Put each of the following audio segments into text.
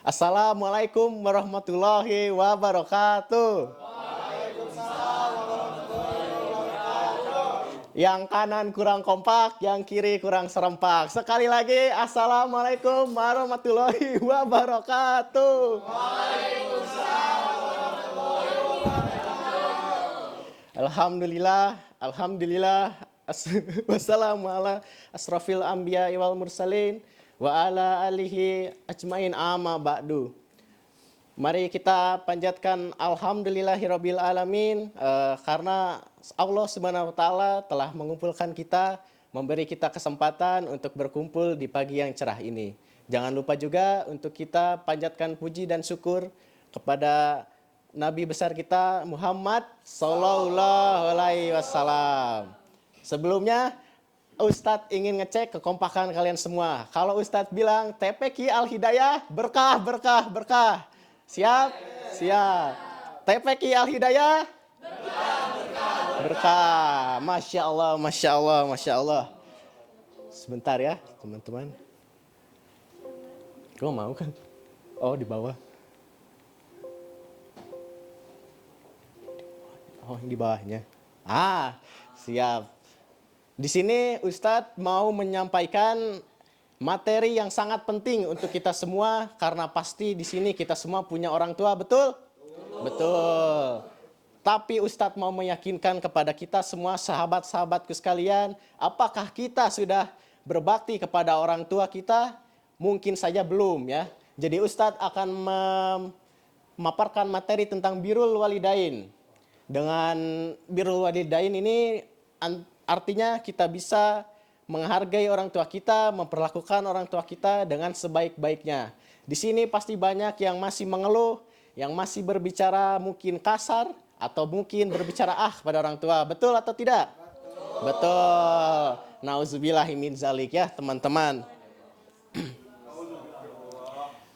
Assalamualaikum warahmatullahi wabarakatuh. Yang kanan kurang kompak, yang kiri kurang serempak. Sekali lagi, Assalamualaikum warahmatullahi wabarakatuh. Alhamdulillah, alhamdulillah. Wassalamu ala asrafil anbiya wal mursalin wa ala alihi ajmain amma ba'du. Mari kita panjatkan alhamdulillahirabbil alamin karena Allah Subhanahu wa taala telah mengumpulkan kita, memberi kita kesempatan untuk berkumpul di pagi yang cerah ini. Jangan lupa juga untuk kita panjatkan puji dan syukur kepada Nabi besar kita Muhammad sallallahu alaihi wasallam. Sebelumnya Ustadz ingin ngecek kekompakan kalian semua. Kalau Ustadz bilang TPQ Al Hidayah berkah berkah berkah. Siap? Siap. TPQ Al Hidayah berkah. Masya Allah, masya Allah, masya Allah. Sebentar ya teman-teman. Kau mau kan? Oh di bawah. Oh di bawahnya. Siap. Di sini Ustadz mau menyampaikan materi yang sangat penting untuk kita semua karena pasti di sini kita semua punya orang tua, betul? Betul. Tapi Ustadz mau meyakinkan kepada kita semua sahabat-sahabatku sekalian, apakah kita sudah berbakti kepada orang tua kita? Mungkin saja belum ya. Jadi Ustadz akan memaparkan materi tentang birrul walidain. Dengan birrul walidain ini artinya kita bisa menghargai orang tua kita, memperlakukan orang tua kita dengan sebaik-baiknya. Di sini pasti banyak yang masih mengeluh, yang masih berbicara mungkin kasar, atau mungkin berbicara pada orang tua. Betul atau tidak? Betul. Nauzubillahi min zalik ya teman-teman.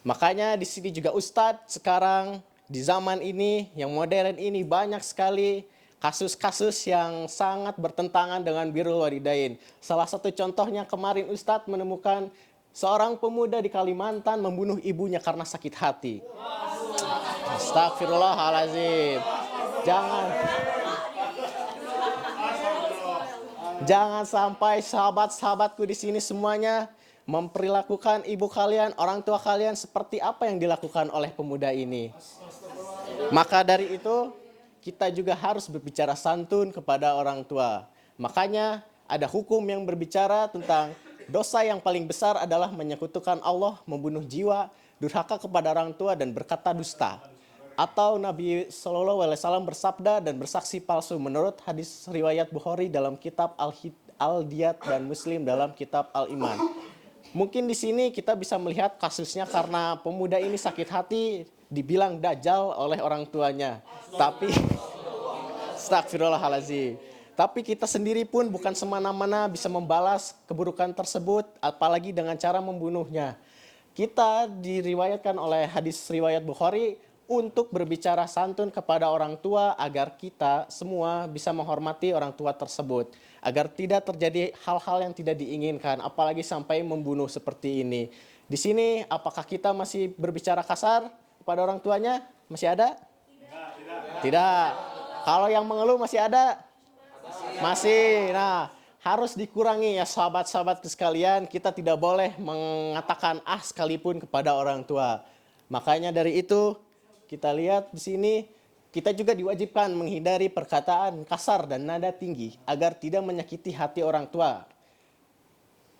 Makanya di sini juga Ustadz sekarang di zaman ini yang modern ini banyak sekali kasus-kasus yang sangat bertentangan dengan birrul walidain. Salah satu contohnya kemarin Ustadz menemukan seorang pemuda di Kalimantan membunuh ibunya karena sakit hati. Astagfirullahaladzim. Jangan sampai sahabat-sahabatku di sini semuanya memperlakukan ibu kalian, orang tua kalian seperti apa yang dilakukan oleh pemuda ini. Maka dari itu kita juga harus berbicara santun kepada orang tua. Makanya ada hukum yang berbicara tentang dosa yang paling besar adalah menyekutukan Allah, membunuh jiwa, durhaka kepada orang tua dan berkata dusta. Atau Nabi Shallallahu Alaihi Wasallam bersabda dan bersaksi palsu menurut hadis riwayat Bukhari dalam kitab Al-Diyat dan Muslim dalam kitab Al-Iman. Mungkin di sini kita bisa melihat kasusnya karena pemuda ini sakit hati dibilang dajjal oleh orang tuanya. Tapi astagfirullahaladzim. Tapi kita sendiri pun bukan semena-mena bisa membalas keburukan tersebut, apalagi dengan cara membunuhnya. Kita diriwayatkan oleh hadis riwayat Bukhari untuk berbicara santun kepada orang tua agar kita semua bisa menghormati orang tua tersebut. Agar tidak terjadi hal-hal yang tidak diinginkan, apalagi sampai membunuh seperti ini. Di sini apakah kita masih berbicara kasar kepada orang tuanya? Masih ada? Tidak. Kalau yang mengeluh masih ada? Masih. Nah, harus dikurangi ya sahabat-sahabat sekalian. Kita tidak boleh mengatakan sekalipun kepada orang tua. Makanya dari itu kita lihat di sini kita juga diwajibkan menghindari perkataan kasar dan nada tinggi agar tidak menyakiti hati orang tua.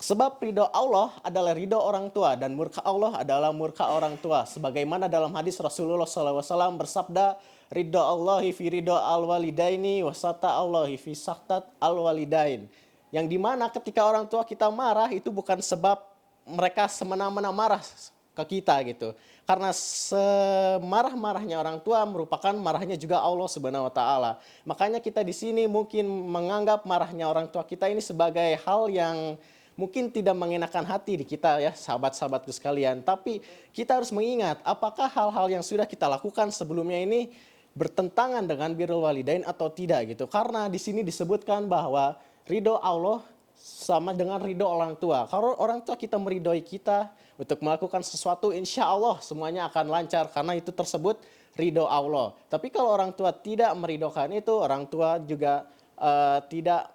Sebab ridho Allah adalah ridho orang tua dan murka Allah adalah murka orang tua. Sebagaimana dalam hadis Rasulullah SAW bersabda, ridho Allahi fi ridho al-walidaini wasata Allahi fi saktat al-walidain. Yang dimana ketika orang tua kita marah itu bukan sebab mereka semena-mena marah ke kita gitu. Karena semarah-marahnya orang tua merupakan marahnya juga Allah Subhanahu wa taala. Makanya kita di sini mungkin menganggap marahnya orang tua kita ini sebagai hal yang mungkin tidak mengenakan hati di kita ya sahabat-sahabatku sekalian. Tapi kita harus mengingat apakah hal-hal yang sudah kita lakukan sebelumnya ini bertentangan dengan birrul walidain atau tidak gitu. Karena di sini disebutkan bahwa ridho Allah sama dengan ridho orang tua. Kalau orang tua kita meridhoi kita untuk melakukan sesuatu, insya Allah semuanya akan lancar karena itu tersebut ridho Allah. Tapi kalau orang tua tidak meridhokan itu, orang tua juga tidak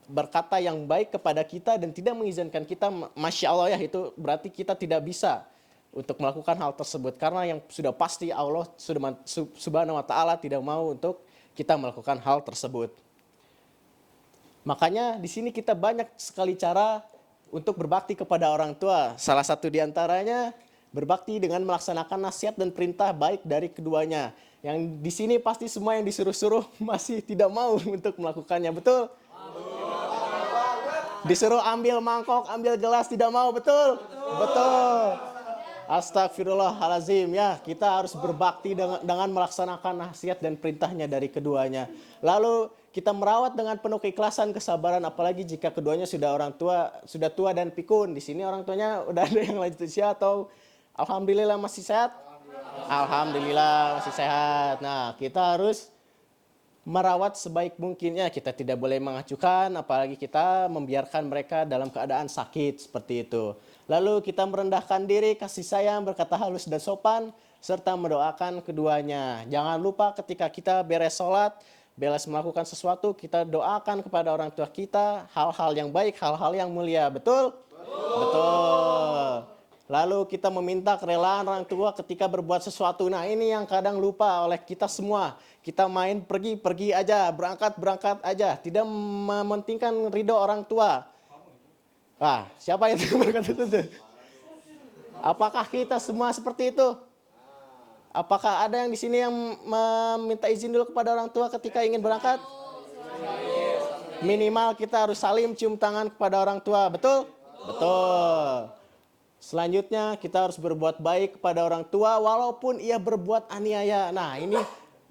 berkata yang baik kepada kita dan tidak mengizinkan kita, masya Allah ya, itu berarti kita tidak bisa untuk melakukan hal tersebut karena yang sudah pasti Allah subhanahu wa ta'ala tidak mau untuk kita melakukan hal tersebut. Makanya di sini kita banyak sekali cara untuk berbakti kepada orang tua. Salah satu di antaranya berbakti dengan melaksanakan nasihat dan perintah baik dari keduanya. Yang di sini pasti semua yang disuruh-suruh masih tidak mau untuk melakukannya, betul? Disuruh ambil mangkok, ambil gelas, tidak mau, betul? Betul. Astagfirullahalazim ya, kita harus berbakti dengan melaksanakan nasihat dan perintahnya dari keduanya. Lalu kita merawat dengan penuh keikhlasan, kesabaran, apalagi jika keduanya sudah tua dan pikun. Di sini orang tuanya udah ada yang lanjut usia atau alhamdulillah masih sehat? Alhamdulillah masih sehat. Nah, kita harus merawat sebaik mungkinnya. Kita tidak boleh mengacuhkan, apalagi kita membiarkan mereka dalam keadaan sakit seperti itu. Lalu kita merendahkan diri, kasih sayang, berkata halus dan sopan, serta mendoakan keduanya. Jangan lupa ketika kita beres sholat, beres melakukan sesuatu, kita doakan kepada orang tua kita hal-hal yang baik, hal-hal yang mulia. Betul? Betul. Lalu kita meminta kerelaan orang tua ketika berbuat sesuatu. Nah, ini yang kadang lupa oleh kita semua. Kita main pergi aja, berangkat aja. Tidak mementingkan ridho orang tua. Ah, siapa yang berkata itu? Apakah kita semua seperti itu? Apakah ada yang di sini yang meminta izin dulu kepada orang tua ketika ingin berangkat? Minimal kita harus salim, cium tangan kepada orang tua, betul? Betul. Selanjutnya kita harus berbuat baik kepada orang tua walaupun ia berbuat aniaya. Nah, ini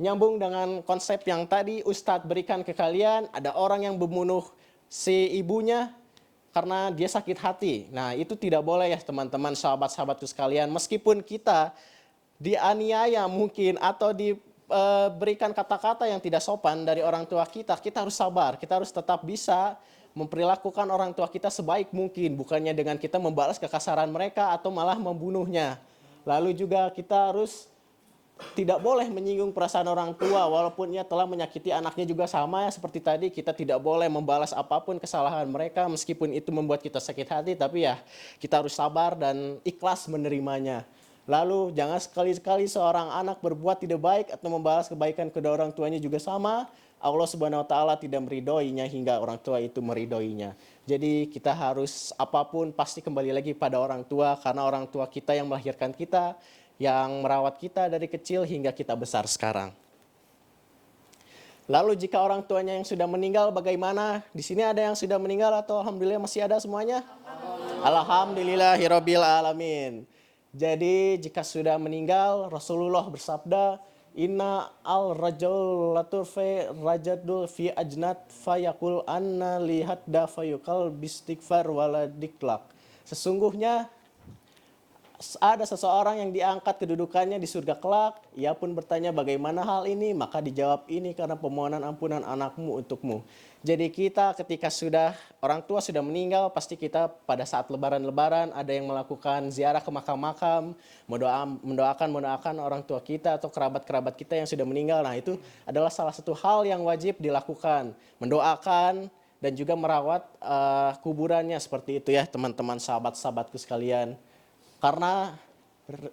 nyambung dengan konsep yang tadi Ustadz berikan ke kalian. Ada orang yang membunuh si ibunya karena dia sakit hati. Nah, itu tidak boleh ya teman-teman, sahabat-sahabatku sekalian. Meskipun kita dianiaya mungkin atau diberikan kata-kata yang tidak sopan dari orang tua kita, kita harus sabar. Kita harus tetap bisa memperlakukan orang tua kita sebaik mungkin. Bukannya dengan kita membalas kekasaran mereka atau malah membunuhnya. Lalu juga kita harus tidak boleh menyinggung perasaan orang tua walaupun ia telah menyakiti anaknya juga, sama ya seperti tadi. Kita tidak boleh membalas apapun kesalahan mereka meskipun itu membuat kita sakit hati, tapi ya kita harus sabar dan ikhlas menerimanya. Lalu jangan sekali-sekali seorang anak berbuat tidak baik atau membalas kebaikan kedua orang tuanya juga sama. Allah subhanahu wa ta'ala tidak meridhoinya hingga orang tua itu meridhoinya. Jadi kita harus apapun pasti kembali lagi pada orang tua, karena orang tua kita yang melahirkan kita, yang merawat kita dari kecil hingga kita besar sekarang. Lalu jika orang tuanya yang sudah meninggal bagaimana? Di sini ada yang sudah meninggal atau alhamdulillah masih ada semuanya? Alhamdulillahirabbil alamin. Jadi jika sudah meninggal, Rasulullah bersabda, Inna al-rajul laturfe rajadul fi ajnat fayakul anna lihadda fayukal bistighfar waladiklak. Sesungguhnya ada seseorang yang diangkat kedudukannya di surga kelak. Ia pun bertanya bagaimana hal ini, maka dijawab ini karena permohonan ampunan anakmu untukmu. Jadi kita ketika orang tua sudah meninggal, pasti kita pada saat lebaran-lebaran ada yang melakukan ziarah ke makam-makam, mendoakan orang tua kita atau kerabat-kerabat kita yang sudah meninggal. Nah, itu adalah salah satu hal yang wajib dilakukan, mendoakan dan juga merawat kuburannya seperti itu ya teman-teman, sahabat-sahabatku sekalian. Karena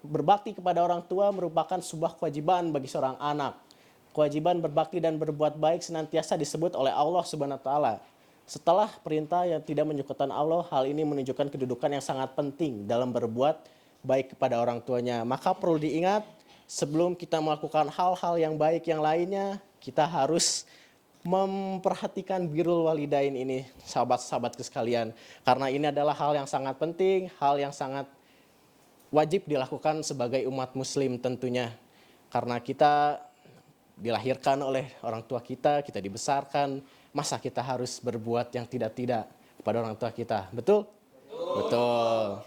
berbakti kepada orang tua merupakan sebuah kewajiban bagi seorang anak. Kewajiban berbakti dan berbuat baik senantiasa disebut oleh Allah Subhanahu wa taala. Setelah perintah yang tidak menyekutukan Allah, hal ini menunjukkan kedudukan yang sangat penting dalam berbuat baik kepada orang tuanya. Maka perlu diingat, sebelum kita melakukan hal-hal yang baik yang lainnya, kita harus memperhatikan birrul walidain ini, sahabat-sahabatku sekalian. Karena ini adalah hal yang sangat penting, hal yang sangat wajib dilakukan sebagai umat muslim tentunya. Karena kita dilahirkan oleh orang tua kita dibesarkan, masa kita harus berbuat yang tidak-tidak kepada orang tua kita, betul? Betul.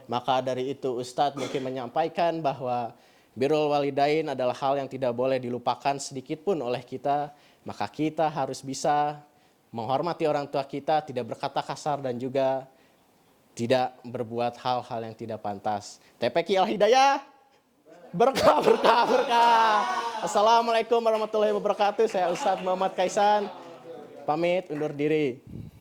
Maka dari itu Ustadz mungkin menyampaikan bahwa birrul walidain adalah hal yang tidak boleh dilupakan sedikit pun oleh kita, maka kita harus bisa menghormati orang tua kita, tidak berkata kasar dan juga tidak berbuat hal-hal yang tidak pantas. TPQ Al-Hidayah, berkah, berkah, berkah. Assalamualaikum warahmatullahi wabarakatuh. Saya Ustadz Muhammad Kaisan, pamit undur diri.